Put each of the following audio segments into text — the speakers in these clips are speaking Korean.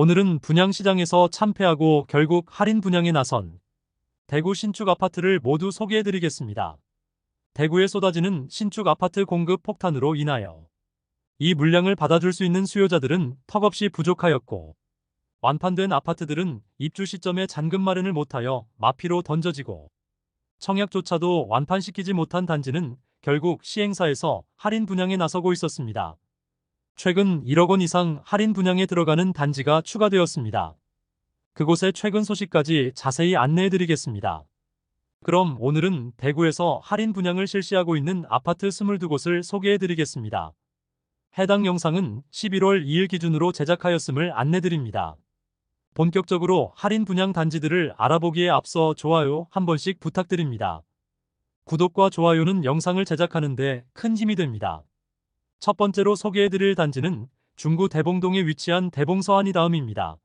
오늘은 분양시장에서 참패하고 결국 할인 분양에 나선 대구 신축 아파트를 모두 소개해드리겠습니다. 대구에 쏟아지는 신축 아파트 공급 폭탄으로 인하여 이 물량을 받아줄 수 있는 수요자들은 턱없이 부족하였고, 완판된 아파트들은 입주 시점에 잔금 마련을 못하여 마피로 던져지고, 청약조차도 완판시키지 못한 단지는 결국 시행사에서 할인 분양에 나서고 있었습니다. 최근 1억 원 이상 할인 분양에 들어가는 단지가 추가되었습니다. 그곳의 최근 소식까지 자세히 안내해드리겠습니다. 그럼 오늘은 대구에서 할인 분양을 실시하고 있는 아파트 22곳을 소개해드리겠습니다. 해당 영상은 11월 2일 기준으로 제작하였음을 안내드립니다. 본격적으로 할인 분양 단지들을 알아보기에 앞서 좋아요 한 번씩 부탁드립니다. 구독과 좋아요는 영상을 제작하는 데 큰 힘이 됩니다. 첫 번째로 소개해드릴 단지는 중구 대봉동에 위치한 대봉서안이 다음입니다.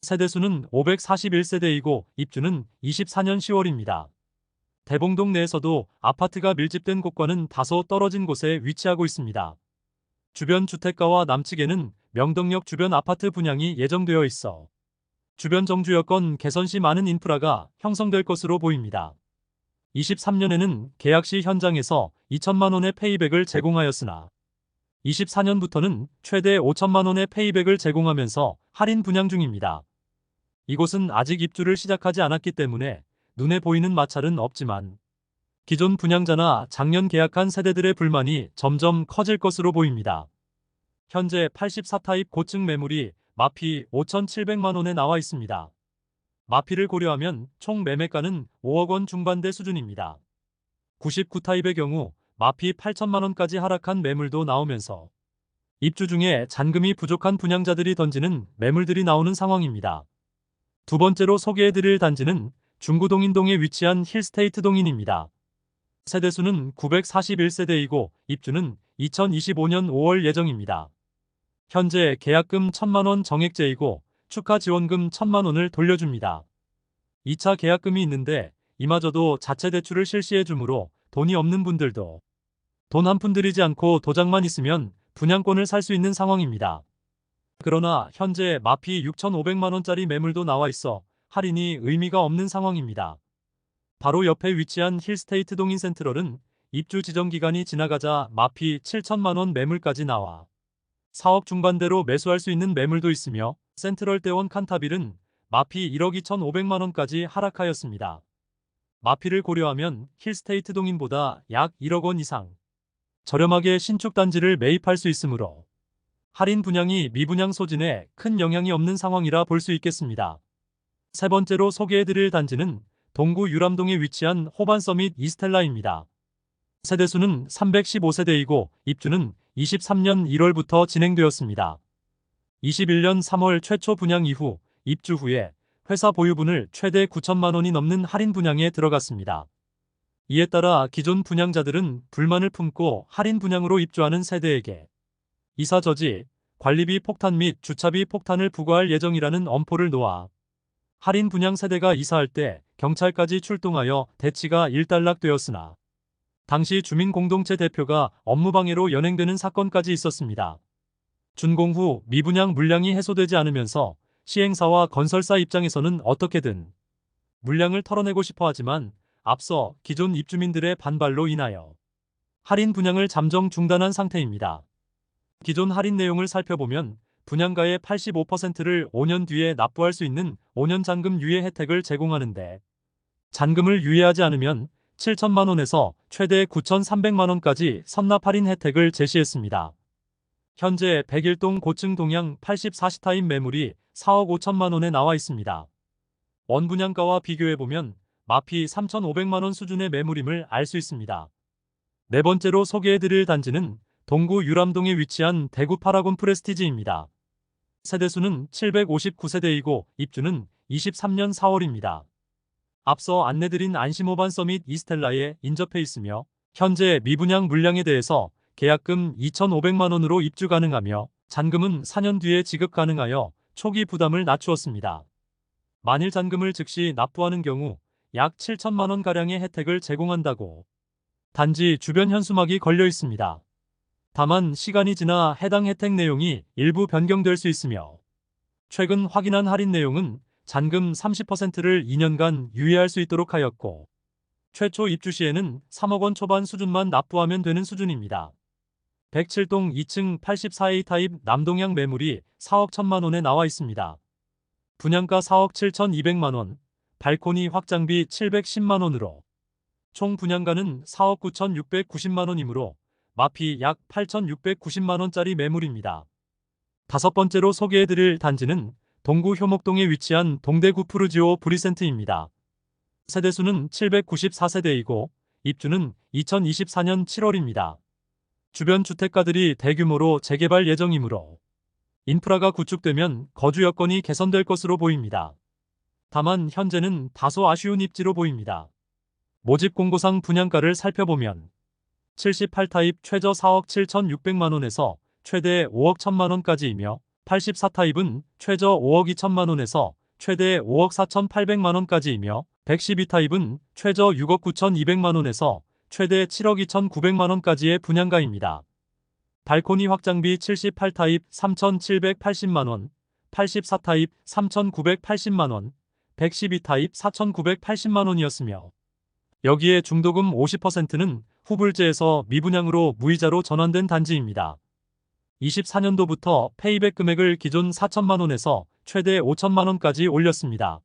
세대수는 541세대이고 입주는 24년 10월입니다. 대봉동 내에서도 아파트가 밀집된 곳과는 다소 떨어진 곳에 위치하고 있습니다. 주변 주택가와 남측에는 명덕역 주변 아파트 분양이 예정되어 있어 주변 정주 여건 개선 시 많은 인프라가 형성될 것으로 보입니다. 23년에는 계약 시 현장에서 2천만 원의 페이백을 제공하였으나 24년부터는 최대 5천만 원의 페이백을 제공하면서 할인 분양 중입니다. 이곳은 아직 입주를 시작하지 않았기 때문에 눈에 보이는 마찰은 없지만 기존 분양자나 작년 계약한 세대들의 불만이 점점 커질 것으로 보입니다. 현재 84타입 고층 매물이 마피 5,700만 원에 나와 있습니다. 마피를 고려하면 총 매매가는 5억 원 중반대 수준입니다. 99타입의 경우 마피 8천만 원까지 하락한 매물도 나오면서 입주 중에 잔금이 부족한 분양자들이 던지는 매물들이 나오는 상황입니다. 두 번째로 소개해드릴 단지는 중구 동인동에 위치한 힐스테이트 동인입니다. 세대수는 941세대이고 입주는 2025년 5월 예정입니다. 현재 계약금 1천만 원 정액제이고 축하 지원금 1천만 원을 돌려줍니다. 2차 계약금이 있는데 이마저도 자체 대출을 실시해 주므로 돈이 없는 분들도 돈 한 푼 들이지 않고 도장만 있으면 분양권을 살 수 있는 상황입니다. 그러나 현재 마피 6,500만 원짜리 매물도 나와 있어 할인이 의미가 없는 상황입니다. 바로 옆에 위치한 힐스테이트 동인 센트럴은 입주 지정 기간이 지나가자 마피 7천만 원 매물까지 나와 4억 중반대로 매수할 수 있는 매물도 있으며, 센트럴 대원 칸타빌은 마피 1억 2,500만 원까지 하락하였습니다. 마피를 고려하면 힐스테이트 동인보다 약 1억 원 이상 저렴하게 신축 단지를 매입할 수 있으므로 할인 분양이 미분양 소진에 큰 영향이 없는 상황이라 볼 수 있겠습니다. 세 번째로 소개해드릴 단지는 동구 유람동에 위치한 호반 서밋 이스텔라입니다. 세대수는 315세대이고 입주는 23년 1월부터 진행되었습니다. 21년 3월 최초 분양 이후 입주 후에 회사 보유분을 최대 9천만 원이 넘는 할인 분양에 들어갔습니다. 이에 따라 기존 분양자들은 불만을 품고 할인 분양으로 입주하는 세대에게 이사 저지, 관리비 폭탄 및 주차비 폭탄을 부과할 예정이라는 엄포를 놓아 할인 분양 세대가 이사할 때 경찰까지 출동하여 대치가 일단락되었으나 당시 주민공동체 대표가 업무방해로 연행되는 사건까지 있었습니다. 준공 후 미분양 물량이 해소되지 않으면서 시행사와 건설사 입장에서는 어떻게든 물량을 털어내고 싶어 하지만 앞서 기존 입주민들의 반발로 인하여 할인 분양을 잠정 중단한 상태입니다. 기존 할인 내용을 살펴보면 분양가의 85%를 5년 뒤에 납부할 수 있는 5년 잔금 유예 혜택을 제공하는데, 잔금을 유예하지 않으면 7천만 원에서 최대 9,300만 원까지 선납 할인 혜택을 제시했습니다. 현재 101동 고층 동양 84타입 매물이 4억 5천만 원에 나와 있습니다. 원분양가와 비교해보면 마피 3,500만 원 수준의 매물임을 알 수 있습니다. 네 번째로 소개해드릴 단지는 동구 유람동에 위치한 대구 파라곤 프레스티지입니다. 세대수는 759세대이고 입주는 23년 4월입니다. 앞서 안내드린 안심호반 서밋 이스텔라에 인접해 있으며 현재 미분양 물량에 대해서 계약금 2,500만 원으로 입주 가능하며 잔금은 4년 뒤에 지급 가능하여 초기 부담을 낮추었습니다. 만일 잔금을 즉시 납부하는 경우 약 7천만 원가량의 혜택을 제공한다고 단지 주변 현수막이 걸려 있습니다. 다만 시간이 지나 해당 혜택 내용이 일부 변경될 수 있으며 최근 확인한 할인 내용은 잔금 30%를 2년간 유예할 수 있도록 하였고, 최초 입주 시에는 3억 원 초반 수준만 납부하면 되는 수준입니다. 107동 2층 84A 타입 남동향 매물이 4억 1천만 원에 나와 있습니다. 분양가 4억 7,200만 원, 발코니 확장비 710만 원으로 총 분양가는 4억 9,690만 원이므로 마피 약 8,690만 원짜리 매물입니다. 다섯 번째로 소개해드릴 단지는 동구 효목동에 위치한 동대구 푸르지오 브리센트입니다. 세대수는 794세대이고 입주는 2024년 7월입니다. 주변 주택가들이 대규모로 재개발 예정이므로 인프라가 구축되면 거주 여건이 개선될 것으로 보입니다. 다만 현재는 다소 아쉬운 입지로 보입니다. 모집 공고상 분양가를 살펴보면 78타입 최저 4억 7,600만 원에서 최대 5억 1천만 원까지이며 84타입은 최저 5억 2천만 원에서 최대 5억 4,800만 원까지이며 112타입은 최저 6억 9,200만 원에서 최대 7억 2,900만 원까지의 분양가입니다. 발코니 확장비 78타입 3,780만 원, 84타입 3,980만 원, 112타입 4,980만 원이었으며 여기에 중도금 50%는 후불제에서 미분양으로 무이자로 전환된 단지입니다. 24년도부터 페이백 금액을 기존 4천만 원에서 최대 5천만 원까지 올렸습니다.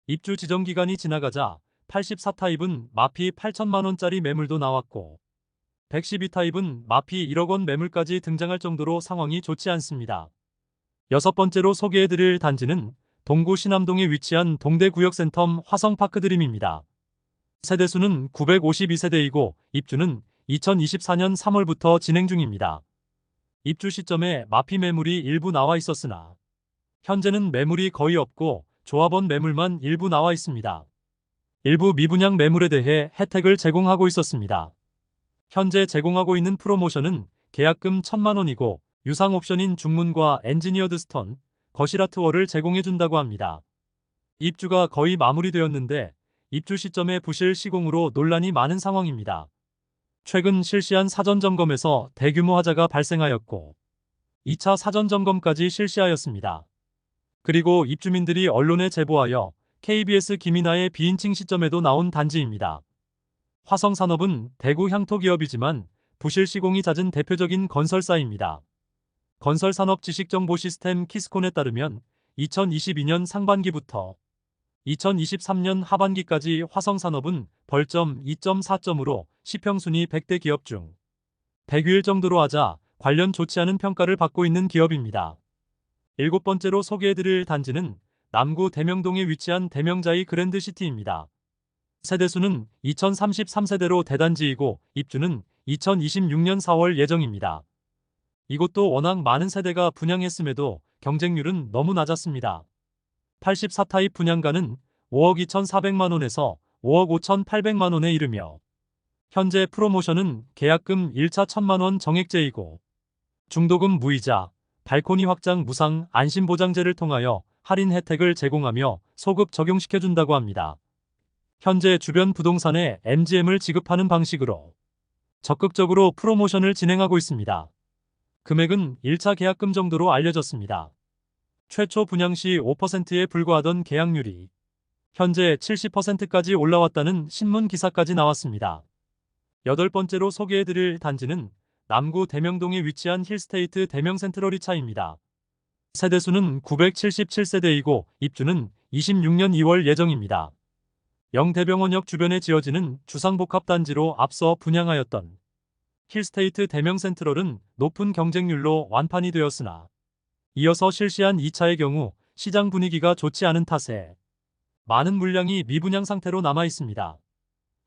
입주 지정 기간이 지나가자 84타입은 마피 8천만 원짜리 매물도 나왔고 112타입은 마피 1억 원 매물까지 등장할 정도로 상황이 좋지 않습니다. 여섯 번째로 소개해드릴 단지는 동구 신암동에 위치한 동대구역센텀 화성파크드림입니다. 세대수는 952세대이고 입주는 2024년 3월부터 진행 중입니다. 입주 시점에 마피 매물이 일부 나와 있었으나 현재는 매물이 거의 없고 조합원 매물만 일부 나와 있습니다. 일부 미분양 매물에 대해 혜택을 제공하고 있었습니다. 현재 제공하고 있는 프로모션은 계약금 1천만 원이고 유상 옵션인 중문과 엔지니어드 스톤, 거실 아트월을 제공해준다고 합니다. 입주가 거의 마무리되었는데 입주 시점에 부실 시공으로 논란이 많은 상황입니다. 최근 실시한 사전점검에서 대규모 화재가 발생하였고 2차 사전점검까지 실시하였습니다. 그리고 입주민들이 언론에 제보하여 KBS 김이나의 비인칭 시점에도 나온 단지입니다. 화성산업은 대구 향토기업이지만 부실 시공이 잦은 대표적인 건설사입니다. 건설산업 지식정보 시스템 키스콘에 따르면 2022년 상반기부터 2023년 하반기까지 화성산업은 벌점 2.4점으로 시평순위 100대 기업 중 100위일 정도로 하자 관련 좋지 않은 평가를 받고 있는 기업입니다. 일곱 번째로 소개해드릴 단지는 남구 대명동에 위치한 대명자이 그랜드시티입니다. 세대수는 2033세대로 대단지이고 입주는 2026년 4월 예정입니다. 이곳도 워낙 많은 세대가 분양했음에도 경쟁률은 너무 낮았습니다. 84타입 분양가는 5억 2,400만 원에서 5억 5,800만 원에 이르며 현재 프로모션은 계약금 1차 1천만 원 정액제이고 중도금 무이자, 발코니 확장 무상 안심보장제를 통하여 할인 혜택을 제공하며 소급 적용시켜준다고 합니다. 현재 주변 부동산에 MGM을 지급하는 방식으로 적극적으로 프로모션을 진행하고 있습니다. 금액은 1차 계약금 정도로 알려졌습니다. 최초 분양 시 5%에 불과하던 계약률이 현재 70%까지 올라왔다는 신문 기사까지 나왔습니다. 여덟 번째로 소개해드릴 단지는 남구 대명동에 위치한 힐스테이트 대명센트럴이차입니다. 세대수는 977세대이고 입주는 26년 2월 예정입니다. 영대병원역 주변에 지어지는 주상복합단지로 앞서 분양하였던 힐스테이트 대명센트럴은 높은 경쟁률로 완판이 되었으나 이어서 실시한 2차의 경우 시장 분위기가 좋지 않은 탓에 많은 물량이 미분양 상태로 남아 있습니다.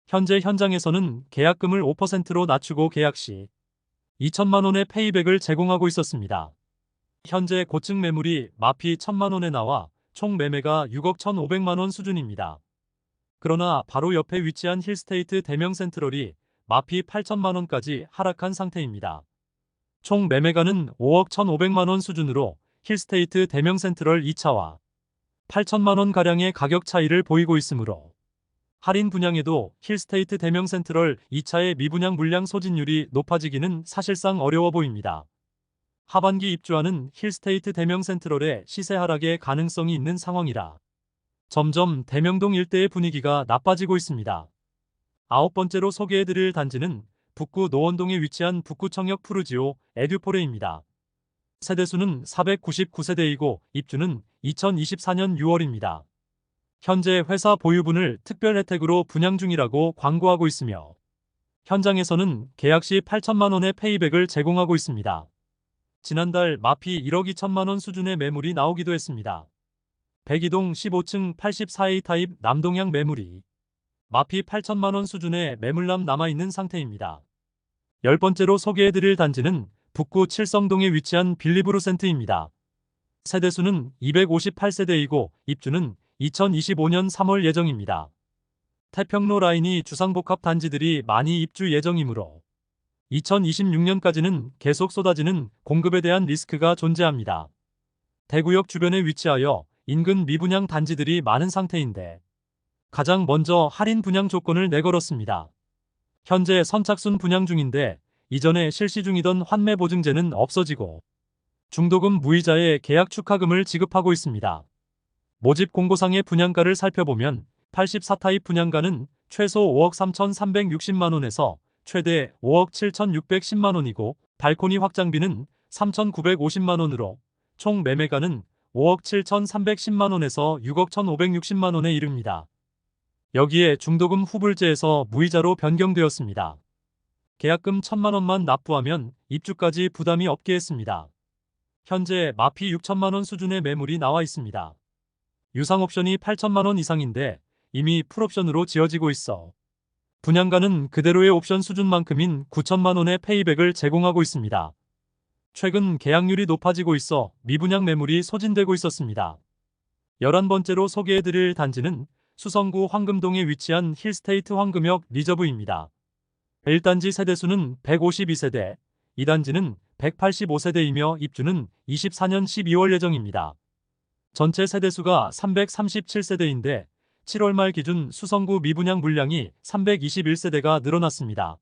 현재 현장에서는 계약금을 5%로 낮추고 계약 시 2천만 원의 페이백을 제공하고 있었습니다. 현재 고층 매물이 마피 1천만 원에 나와 총 매매가 6억 1,500만 원 수준입니다. 그러나 바로 옆에 위치한 힐스테이트 대명센트럴이 마피 8천만 원까지 하락한 상태입니다. 총 매매가는 5억 1,500만 원 수준으로 힐스테이트 대명센트럴 2차와 8천만 원가량의 가격 차이를 보이고 있으므로 할인 분양에도 힐스테이트 대명센트럴 2차의 미분양 물량 소진율이 높아지기는 사실상 어려워 보입니다. 하반기 입주하는 힐스테이트 대명 센트럴의 시세 하락의 가능성이 있는 상황이라 점점 대명동 일대의 분위기가 나빠지고 있습니다. 아홉 번째로 소개해드릴 단지는 북구 노원동에 위치한 북구청역 푸르지오 에듀포레입니다. 세대수는 499세대이고 입주는 2024년 6월입니다. 현재 회사 보유분을 특별 혜택으로 분양 중이라고 광고하고 있으며 현장에서는 계약 시 8천만 원의 페이백을 제공하고 있습니다. 지난달 마피 1억 2천만 원 수준의 매물이 나오기도 했습니다. 102동 15층 84A 타입 남동향 매물이 마피 8천만 원 수준의 매물남 남아있는 상태입니다. 열 번째로 소개해드릴 단지는 북구 칠성동에 위치한 빌리브루센트입니다. 세대수는 258세대이고 입주는 2025년 3월 예정입니다. 태평로 라인이 주상복합 단지들이 많이 입주 예정이므로 2026년까지는 계속 쏟아지는 공급에 대한 리스크가 존재합니다. 대구역 주변에 위치하여 인근 미분양 단지들이 많은 상태인데 가장 먼저 할인 분양 조건을 내걸었습니다. 현재 선착순 분양 중인데 이전에 실시 중이던 환매 보증제는 없어지고 중도금 무이자의 계약 축하금을 지급하고 있습니다. 모집 공고상의 분양가를 살펴보면 84타입 분양가는 최소 5억 3,360만 원에서 최대 5억 7,610만 원이고 발코니 확장비는 3,950만 원으로 총 매매가는 5억 7,310만 원에서 6억 1,560만 원에 이릅니다. 여기에 중도금 후불제에서 무이자로 변경되었습니다. 계약금 1,000만 원만 납부하면 입주까지 부담이 없게 했습니다. 현재 마피 6천만 원 수준의 매물이 나와 있습니다. 유상 옵션이 8천만 원 이상인데 이미 풀옵션으로 지어지고 있어 분양가는 그대로의 옵션 수준만큼인 9천만 원의 페이백을 제공하고 있습니다. 최근 계약률이 높아지고 있어 미분양 매물이 소진되고 있었습니다. 11번째로 소개해드릴 단지는 수성구 황금동에 위치한 힐스테이트 황금역 리저브입니다. 1단지 세대수는 152세대, 2단지는 185세대이며 입주는 24년 12월 예정입니다. 전체 세대수가 337세대인데 7월 말 기준 수성구 미분양 물량이 321세대가 늘어났습니다.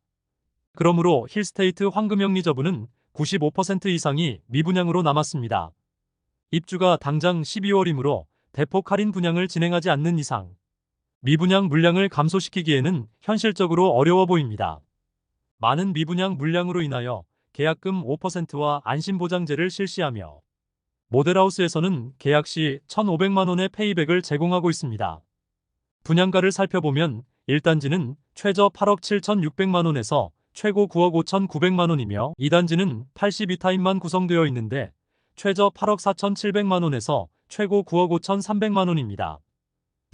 그러므로 힐스테이트 황금역 리저브는 95% 이상이 미분양으로 남았습니다. 입주가 당장 12월이므로 대폭 할인 분양을 진행하지 않는 이상 미분양 물량을 감소시키기에는 현실적으로 어려워 보입니다. 많은 미분양 물량으로 인하여 계약금 5%와 안심보장제를 실시하며 모델하우스에서는 계약 시 1,500만 원의 페이백을 제공하고 있습니다. 분양가를 살펴보면 1단지는 최저 8억 7,600만 원에서 최고 9억 5,900만 원이며 2단지는 82타입만 구성되어 있는데 최저 8억 4,700만 원에서 최고 9억 5,300만 원입니다.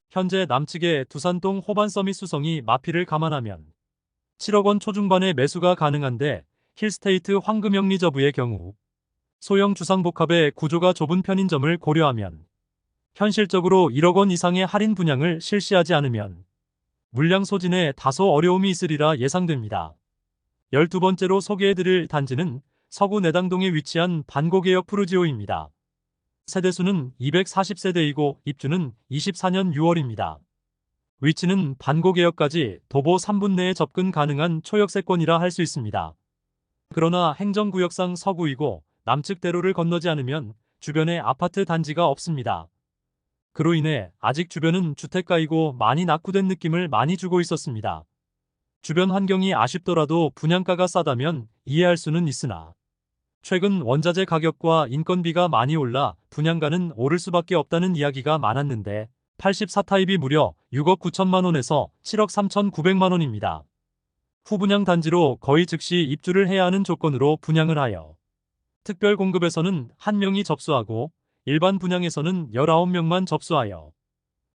현재 남측의 두산동 호반서밋 수성이 마피를 감안하면 7억 원 초중반의 매수가 가능한데 힐스테이트 황금역 리저브의 경우 소형 주상복합의 구조가 좁은 편인 점을 고려하면 현실적으로 1억 원 이상의 할인 분양을 실시하지 않으면 물량 소진에 다소 어려움이 있으리라 예상됩니다. 12번째로 소개해드릴 단지는 서구 내당동에 위치한 반고개역 푸르지오입니다. 세대수는 240세대이고 입주는 24년 6월입니다. 위치는 반고개역까지 도보 3분 내에 접근 가능한 초역세권이라 할 수 있습니다. 그러나 행정구역상 서구이고 남측 대로를 건너지 않으면 주변에 아파트 단지가 없습니다. 그로 인해 아직 주변은 주택가이고 많이 낙후된 느낌을 많이 주고 있었습니다. 주변 환경이 아쉽더라도 분양가가 싸다면 이해할 수는 있으나 최근 원자재 가격과 인건비가 많이 올라 분양가는 오를 수밖에 없다는 이야기가 많았는데 84타입이 무려 6억 9천만 원에서 7억 3,900만 원입니다. 후분양 단지로 거의 즉시 입주를 해야 하는 조건으로 분양을 하여 특별 공급에서는 1명이 접수하고 일반 분양에서는 19명만 접수하여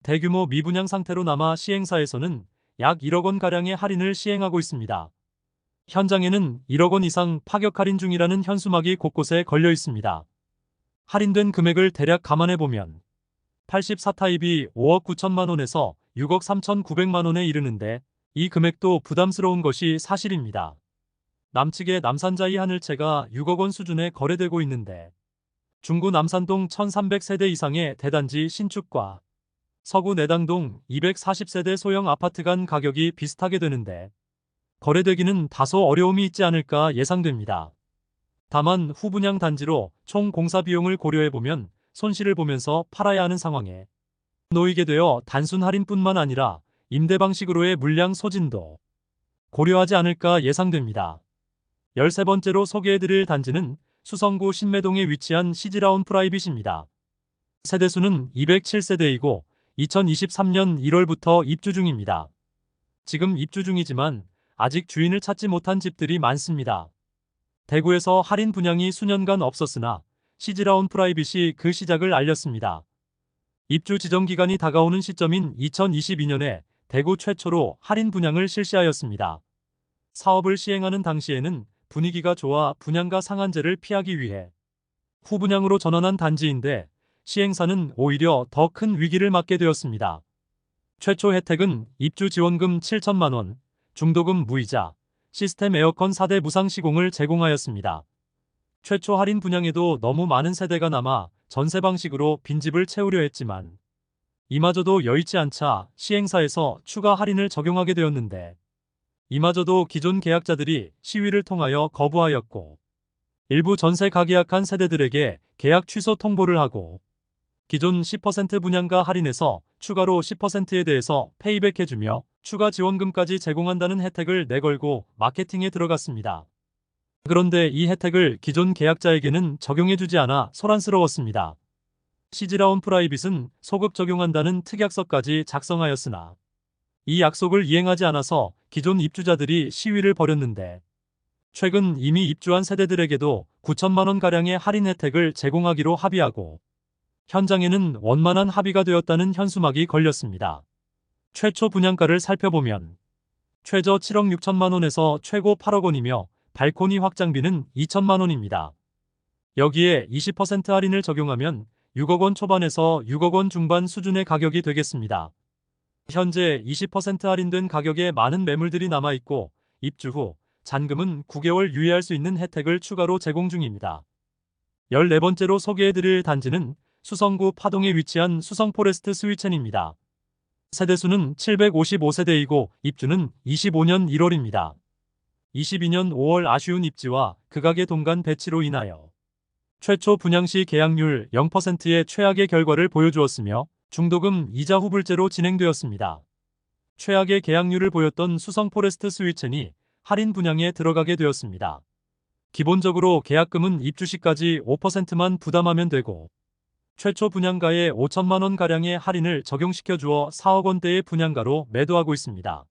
대규모 미분양 상태로 남아 시행사에서는 약 1억 원가량의 할인을 시행하고 있습니다. 현장에는 1억 원 이상 파격 할인 중이라는 현수막이 곳곳에 걸려 있습니다. 할인된 금액을 대략 감안해보면 84타입이 5억 9천만 원에서 6억 3,900만 원에 이르는데 이 금액도 부담스러운 것이 사실입니다. 남측의 남산자이 하늘채가 6억 원 수준에 거래되고 있는데 중구 남산동 1,300세대 이상의 대단지 신축과 서구 내당동 240세대 소형 아파트 간 가격이 비슷하게 되는데 거래되기는 다소 어려움이 있지 않을까 예상됩니다. 다만 후분양 단지로 총 공사 비용을 고려해보면 손실을 보면서 팔아야 하는 상황에 놓이게 되어 단순 할인뿐만 아니라 임대 방식으로의 물량 소진도 고려하지 않을까 예상됩니다. 13번째로 소개해드릴 단지는 수성구 신매동에 위치한 시즈라운 프라이빗입니다. 세대수는 207세대이고 2023년 1월부터 입주 중입니다. 지금 입주 중이지만 아직 주인을 찾지 못한 집들이 많습니다. 대구에서 할인 분양이 수년간 없었으나 시즈라운 프라이빗이 그 시작을 알렸습니다. 입주 지정 기간이 다가오는 시점인 2022년에 대구 최초로 할인 분양을 실시하였습니다. 사업을 시행하는 당시에는 분위기가 좋아 분양가 상한제를 피하기 위해 후분양으로 전환한 단지인데 시행사는 오히려 더 큰 위기를 맞게 되었습니다. 최초 혜택은 입주 지원금 7천만 원, 중도금 무이자, 시스템 에어컨 4대 무상 시공을 제공하였습니다. 최초 할인 분양에도 너무 많은 세대가 남아 전세 방식으로 빈집을 채우려 했지만 이마저도 여의치 않자 시행사에서 추가 할인을 적용하게 되었는데 이마저도 기존 계약자들이 시위를 통하여 거부하였고 일부 전세 가계약한 세대들에게 계약 취소 통보를 하고 기존 10% 분양가 할인에서 추가로 10%에 대해서 페이백해주며 추가 지원금까지 제공한다는 혜택을 내걸고 마케팅에 들어갔습니다. 그런데 이 혜택을 기존 계약자에게는 적용해주지 않아 소란스러웠습니다. 시즈라운 프라이빗은 소급 적용한다는 특약서까지 작성하였으나 이 약속을 이행하지 않아서 기존 입주자들이 시위를 벌였는데 최근 이미 입주한 세대들에게도 9천만 원가량의 할인 혜택을 제공하기로 합의하고 현장에는 원만한 합의가 되었다는 현수막이 걸렸습니다. 최초 분양가를 살펴보면 최저 7억 6천만 원에서 최고 8억 원이며 발코니 확장비는 2천만 원입니다. 여기에 20% 할인을 적용하면 6억 원 초반에서 6억 원 중반 수준의 가격이 되겠습니다. 현재 20% 할인된 가격에 많은 매물들이 남아있고 입주 후 잔금은 9개월 유예할 수 있는 혜택을 추가로 제공 중입니다. 14번째로 소개해드릴 단지는 수성구 파동에 위치한 수성포레스트 스위첸입니다. 세대수는 755세대이고 입주는 25년 1월입니다. 22년 5월 아쉬운 입지와 극악의 동간 배치로 인하여 최초 분양시 계약률 0%의 최악의 결과를 보여주었으며 중도금 이자 후불제로 진행되었습니다. 최악의 계약률을 보였던 수성포레스트 스위첸이 할인 분양에 들어가게 되었습니다. 기본적으로 계약금은 입주 시까지 5%만 부담하면 되고 최초 분양가에 5천만 원가량의 할인을 적용시켜 주어 4억 원대의 분양가로 매도하고 있습니다.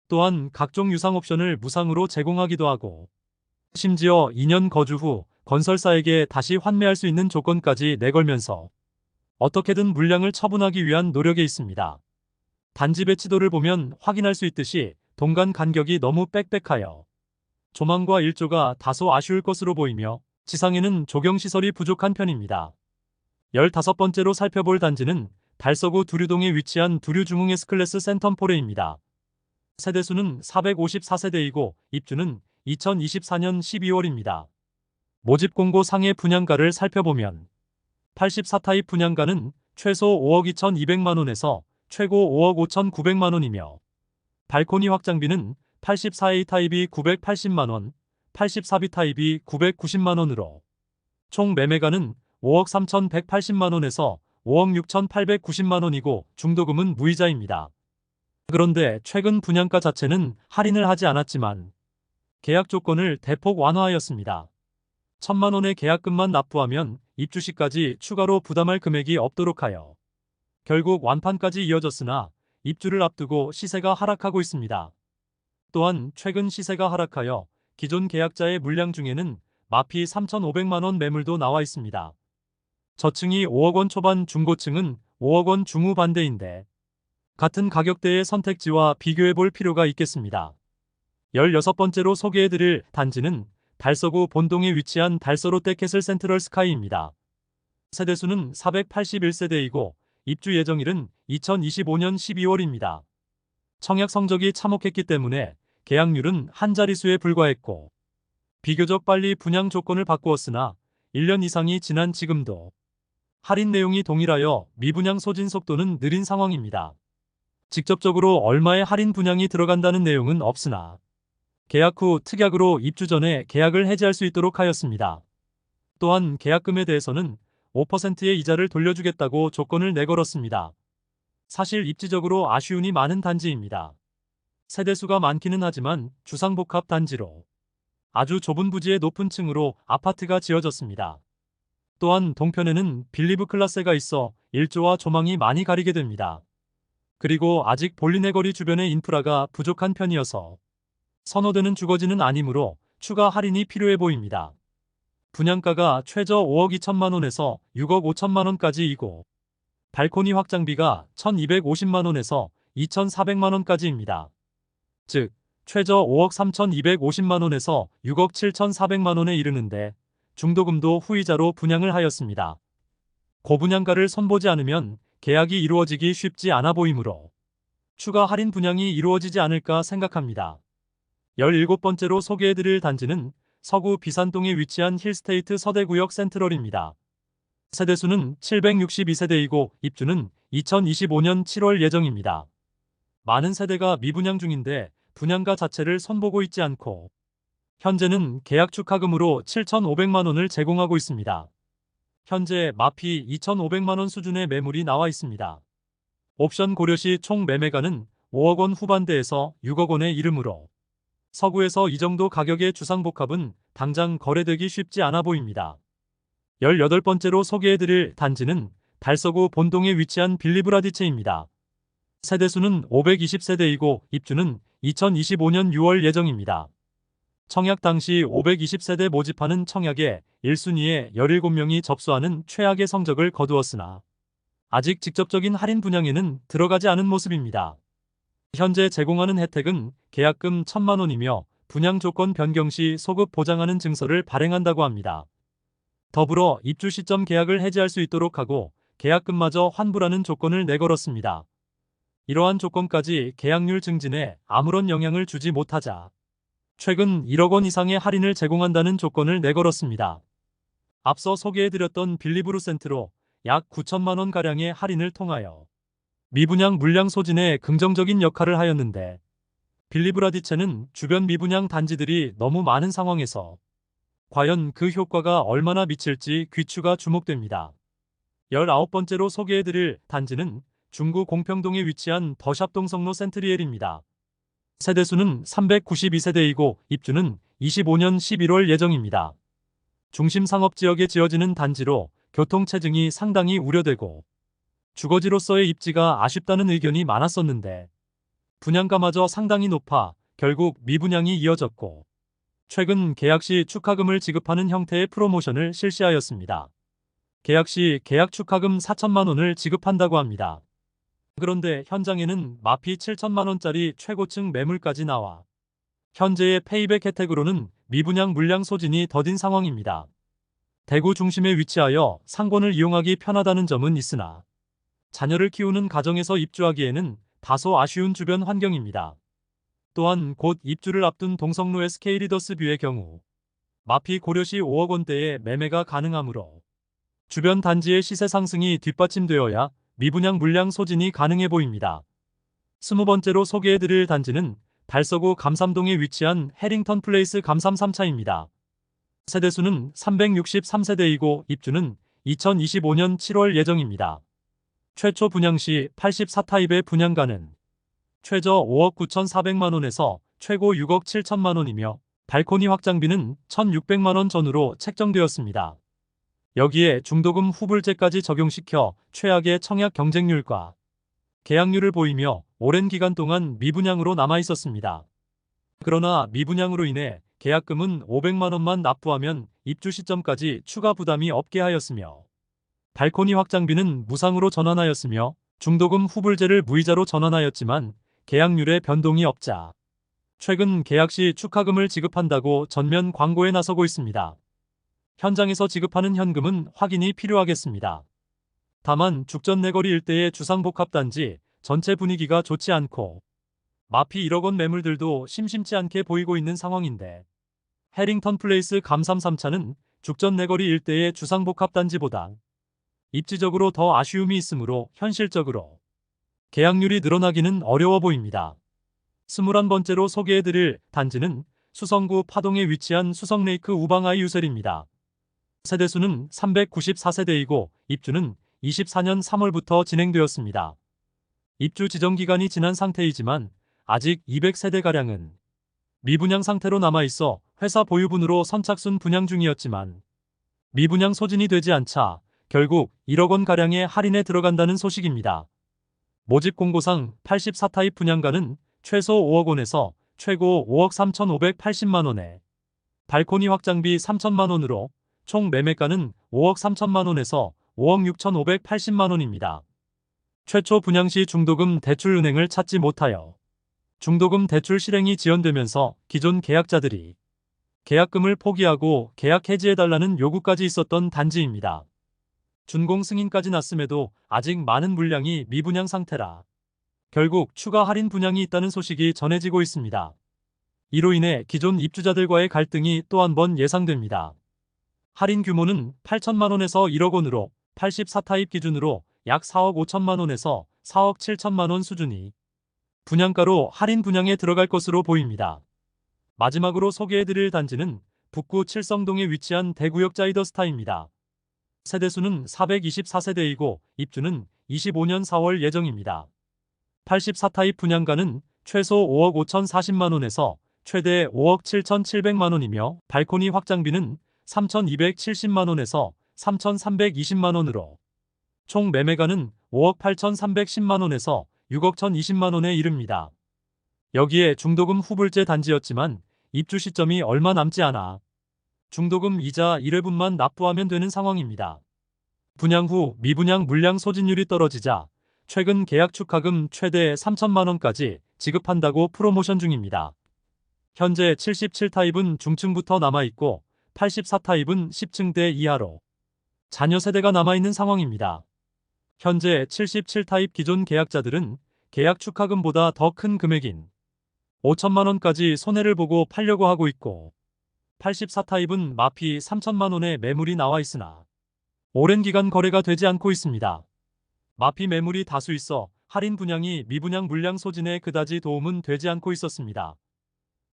또한 각종 유상 옵션을 무상으로 제공하기도 하고 심지어 2년 거주 후 건설사에게 다시 환매할 수 있는 조건까지 내걸면서 어떻게든 물량을 처분하기 위한 노력에 있습니다. 단지 배치도를 보면 확인할 수 있듯이 동간 간격이 너무 빽빽하여 조망과 일조가 다소 아쉬울 것으로 보이며 지상에는 조경시설이 부족한 편입니다. 15번째로 살펴볼 단지는 달서구 두류동에 위치한 두류중흥 S클래스 센텀포레입니다. 세대수는 454세대이고 입주는 2024년 12월입니다. 모집 공고 상의 분양가를 살펴보면 84타입 분양가는 최소 5억 2,200만 원에서 최고 5억 5,900만 원이며 발코니 확장비는 84A 타입이 980만 원, 84B 타입이 990만 원으로 총 매매가는 5억 3,180만 원에서 5억 6,890만 원이고 중도금은 무이자입니다. 그런데 최근 분양가 자체는 할인을 하지 않았지만 계약 조건을 대폭 완화하였습니다. 1,000만 원의 계약금만 납부하면 입주 시까지 추가로 부담할 금액이 없도록 하여 결국 완판까지 이어졌으나 입주를 앞두고 시세가 하락하고 있습니다. 또한 최근 시세가 하락하여 기존 계약자의 물량 중에는 마피 3,500만 원 매물도 나와 있습니다. 저층이 5억 원 초반, 중고층은 5억 원 중후반대인데 같은 가격대의 선택지와 비교해 볼 필요가 있겠습니다. 16번째로 소개해드릴 단지는 달서구 본동에 위치한 달서 롯데캐슬 센트럴 스카이입니다. 세대수는 481세대이고 입주 예정일은 2025년 12월입니다. 청약 성적이 참혹했기 때문에 계약률은 한 자릿수에 불과했고 비교적 빨리 분양 조건을 바꾸었으나 1년 이상이 지난 지금도 할인 내용이 동일하여 미분양 소진 속도는 느린 상황입니다. 직접적으로 얼마의 할인 분양이 들어간다는 내용은 없으나 계약 후 특약으로 입주 전에 계약을 해지할 수 있도록 하였습니다. 또한 계약금에 대해서는 5%의 이자를 돌려주겠다고 조건을 내걸었습니다. 사실 입지적으로 아쉬움이 많은 단지입니다. 세대수가 많기는 하지만 주상복합 단지로 아주 좁은 부지의 높은 층으로 아파트가 지어졌습니다. 또한 동편에는 빌리브 클라스가 있어 일조와 조망이 많이 가리게 됩니다. 그리고 아직 볼리네 거리 주변의 인프라가 부족한 편이어서 선호되는 주거지는 아니므로 추가 할인이 필요해 보입니다. 분양가가 최저 5억 2천만 원에서 6억 5천만 원까지이고 발코니 확장비가 1,250만 원에서 2,400만 원까지입니다. 즉, 최저 5억 3,250만 원에서 6억 7,400만 원에 이르는데 중도금도 후이자로 분양을 하였습니다. 고분양가를 선보지 않으면 계약이 이루어지기 쉽지 않아 보이므로 추가 할인 분양이 이루어지지 않을까 생각합니다. 17번째로 소개해드릴 단지는 서구 비산동에 위치한 힐스테이트 서대구역 센트럴입니다. 세대수는 762세대이고 입주는 2025년 7월 예정입니다. 많은 세대가 미분양 중인데 분양가 자체를 손보고 있지 않고 현재는 계약 축하금으로 7,500만 원을 제공하고 있습니다. 현재 마피 2,500만 원 수준의 매물이 나와 있습니다. 옵션 고려 시 총 매매가는 5억 원 후반대에서 6억 원에 이르므로 서구에서 이 정도 가격의 주상복합은 당장 거래되기 쉽지 않아 보입니다. 18번째로 소개해드릴 단지는 달서구 본동에 위치한 빌리브라디체입니다. 세대수는 520세대이고 입주는 2025년 6월 예정입니다. 청약 당시 520세대 모집하는 청약에 1순위에 17명이 접수하는 최악의 성적을 거두었으나 아직 직접적인 할인 분양에는 들어가지 않은 모습입니다. 현재 제공하는 혜택은 계약금 1,000만 원이며 분양 조건 변경 시 소급 보장하는 증서를 발행한다고 합니다. 더불어 입주 시점 계약을 해지할 수 있도록 하고 계약금마저 환불하는 조건을 내걸었습니다. 이러한 조건까지 계약률 증진에 아무런 영향을 주지 못하자 최근 1억 원 이상의 할인을 제공한다는 조건을 내걸었습니다. 앞서 소개해드렸던 빌리브루 센트로 약 9천만 원가량의 할인을 통하여 미분양 물량 소진에 긍정적인 역할을 하였는데 빌리브라디체는 주변 미분양 단지들이 너무 많은 상황에서 과연 그 효과가 얼마나 미칠지 귀추가 주목됩니다. 19번째로 소개해드릴 단지는 중구 공평동에 위치한 더샵동 성로 센트리엘입니다. 세대수는 392세대이고 입주는 25년 11월 예정입니다. 중심 상업지역에 지어지는 단지로 교통체증이 상당히 우려되고 주거지로서의 입지가 아쉽다는 의견이 많았었는데 분양가마저 상당히 높아 결국 미분양이 이어졌고 최근 계약 시 축하금을 지급하는 형태의 프로모션을 실시하였습니다. 계약 시 계약 축하금 4천만 원을 지급한다고 합니다. 그런데 현장에는 마피 7천만 원짜리 최고층 매물까지 나와 현재의 페이백 혜택으로는 미분양 물량 소진이 더딘 상황입니다. 대구 중심에 위치하여 상권을 이용하기 편하다는 점은 있으나 자녀를 키우는 가정에서 입주하기에는 다소 아쉬운 주변 환경입니다. 또한 곧 입주를 앞둔 동성로 SK 리더스 뷰의 경우 마피 고려시 5억 원대의 매매가 가능하므로 주변 단지의 시세 상승이 뒷받침되어야 미분양 물량 소진이 가능해 보입니다. 20번째로 소개해드릴 단지는 달서구 감삼동에 위치한 해링턴 플레이스 감삼 3차입니다. 세대수는 363세대이고 입주는 2025년 7월 예정입니다. 최초 분양 시 84타입의 분양가는 최저 5억 9,400만 원에서 최고 6억 7천만 원이며 발코니 확장비는 1,600만 원 전후로 책정되었습니다. 여기에 중도금 후불제까지 적용시켜 최악의 청약 경쟁률과 계약률을 보이며 오랜 기간 동안 미분양으로 남아 있었습니다. 그러나 미분양으로 인해 계약금은 500만 원만 납부하면 입주 시점까지 추가 부담이 없게 하였으며 발코니 확장비는 무상으로 전환하였으며 중도금 후불제를 무이자로 전환하였지만 계약률에 변동이 없자 최근 계약 시 축하금을 지급한다고 전면 광고에 나서고 있습니다. 현장에서 지급하는 현금은 확인이 필요하겠습니다. 다만 죽전 내거리 일대의 주상복합단지 전체 분위기가 좋지 않고 마피 1억 원 매물들도 심심치 않게 보이고 있는 상황인데 해링턴 플레이스 감삼 3차는 죽전 내거리 일대의 주상복합단지보다 입지적으로 더 아쉬움이 있으므로 현실적으로 계약률이 늘어나기는 어려워 보입니다. 21번째로 소개해드릴 단지는 수성구 파동에 위치한 수성레이크 우방아이 유셀입니다. 세대수는 394세대이고 입주는 24년 3월부터 진행되었습니다. 입주 지정 기간이 지난 상태이지만 아직 200세대가량은 미분양 상태로 남아있어 회사 보유분으로 선착순 분양 중이었지만 미분양 소진이 되지 않자 결국 1억 원가량의 할인에 들어간다는 소식입니다. 모집 공고상 84타입 분양가는 최소 5억 원에서 최고 5억 3,580만 원에 발코니 확장비 3천만 원으로 총 매매가는 5억 3천만 원에서 5억 6,580만 원입니다. 최초 분양 시 중도금 대출 은행을 찾지 못하여 중도금 대출 실행이 지연되면서 기존 계약자들이 계약금을 포기하고 계약 해지해달라는 요구까지 있었던 단지입니다. 준공 승인까지 났음에도 아직 많은 물량이 미분양 상태라 결국 추가 할인 분양이 있다는 소식이 전해지고 있습니다. 이로 인해 기존 입주자들과의 갈등이 또 한 번 예상됩니다. 할인 규모는 8천만 원에서 1억 원으로 84타입 기준으로 약 4억 5천만 원에서 4억 7천만 원 수준이 분양가로 할인 분양에 들어갈 것으로 보입니다. 마지막으로 소개해드릴 단지는 북구 칠성동에 위치한 대구역 자이더스타입니다. 세대수는 424세대이고 입주는 25년 4월 예정입니다. 84타입 분양가는 최소 5억 5,040만 원에서 최대 5억 7,700만 원이며 발코니 확장비는 3,270만 원에서 3,320만 원으로 총 매매가는 5억 8,310만 원에서 6억 1,020만 원에 이릅니다. 여기에 중도금 후불제 단지였지만 입주 시점이 얼마 남지 않아 중도금 이자 1회분만 납부하면 되는 상황입니다. 분양 후 미분양 물량 소진율이 떨어지자 최근 계약 축하금 최대 3천만 원까지 지급한다고 프로모션 중입니다. 현재 77타입은 중층부터 남아있고 84타입은 10층대 이하로 잔여 세대가 남아있는 상황입니다. 현재 77타입 기존 계약자들은 계약 축하금보다 더 큰 금액인 5천만 원까지 손해를 보고 팔려고 하고 있고 84타입은 마피 3천만 원의 매물이 나와 있으나 오랜 기간 거래가 되지 않고 있습니다. 마피 매물이 다수 있어 할인 분양이 미분양 물량 소진에 그다지 도움은 되지 않고 있었습니다.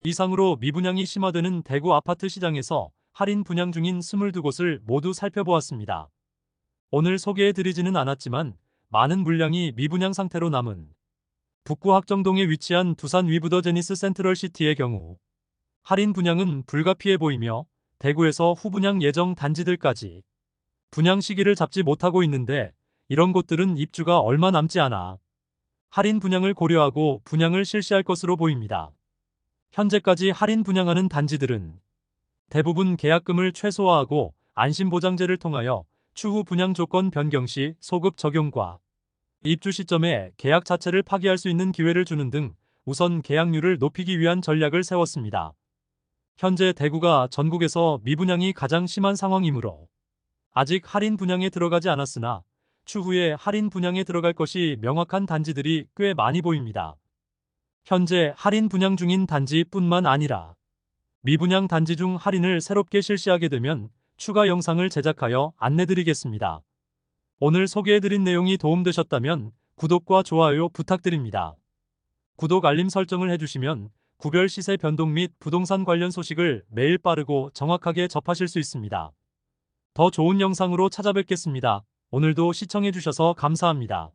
이상으로 미분양이 심화되는 대구 아파트 시장에서 할인 분양 중인 22곳을 모두 살펴보았습니다. 오늘 소개해드리지는 않았지만 많은 물량이 미분양 상태로 남은 북구 학정동에 위치한 두산 위브더 제니스 센트럴시티의 경우 할인 분양은 불가피해 보이며 대구에서 후분양 예정 단지들까지 분양 시기를 잡지 못하고 있는데 이런 곳들은 입주가 얼마 남지 않아 할인 분양을 고려하고 분양을 실시할 것으로 보입니다. 현재까지 할인 분양하는 단지들은 대부분 계약금을 최소화하고 안심보장제를 통하여 추후 분양 조건 변경 시 소급 적용과 입주 시점에 계약 자체를 파기할 수 있는 기회를 주는 등 우선 계약률을 높이기 위한 전략을 세웠습니다. 현재 대구가 전국에서 미분양이 가장 심한 상황이므로 아직 할인 분양에 들어가지 않았으나 추후에 할인 분양에 들어갈 것이 명확한 단지들이 꽤 많이 보입니다. 현재 할인 분양 중인 단지뿐만 아니라 미분양 단지 중 할인을 새롭게 실시하게 되면 추가 영상을 제작하여 안내드리겠습니다. 오늘 소개해드린 내용이 도움되셨다면 구독과 좋아요 부탁드립니다. 구독 알림 설정을 해주시면 구별 시세 변동 및 부동산 관련 소식을 매일 빠르고 정확하게 접하실 수 있습니다. 더 좋은 영상으로 찾아뵙겠습니다. 오늘도 시청해주셔서 감사합니다.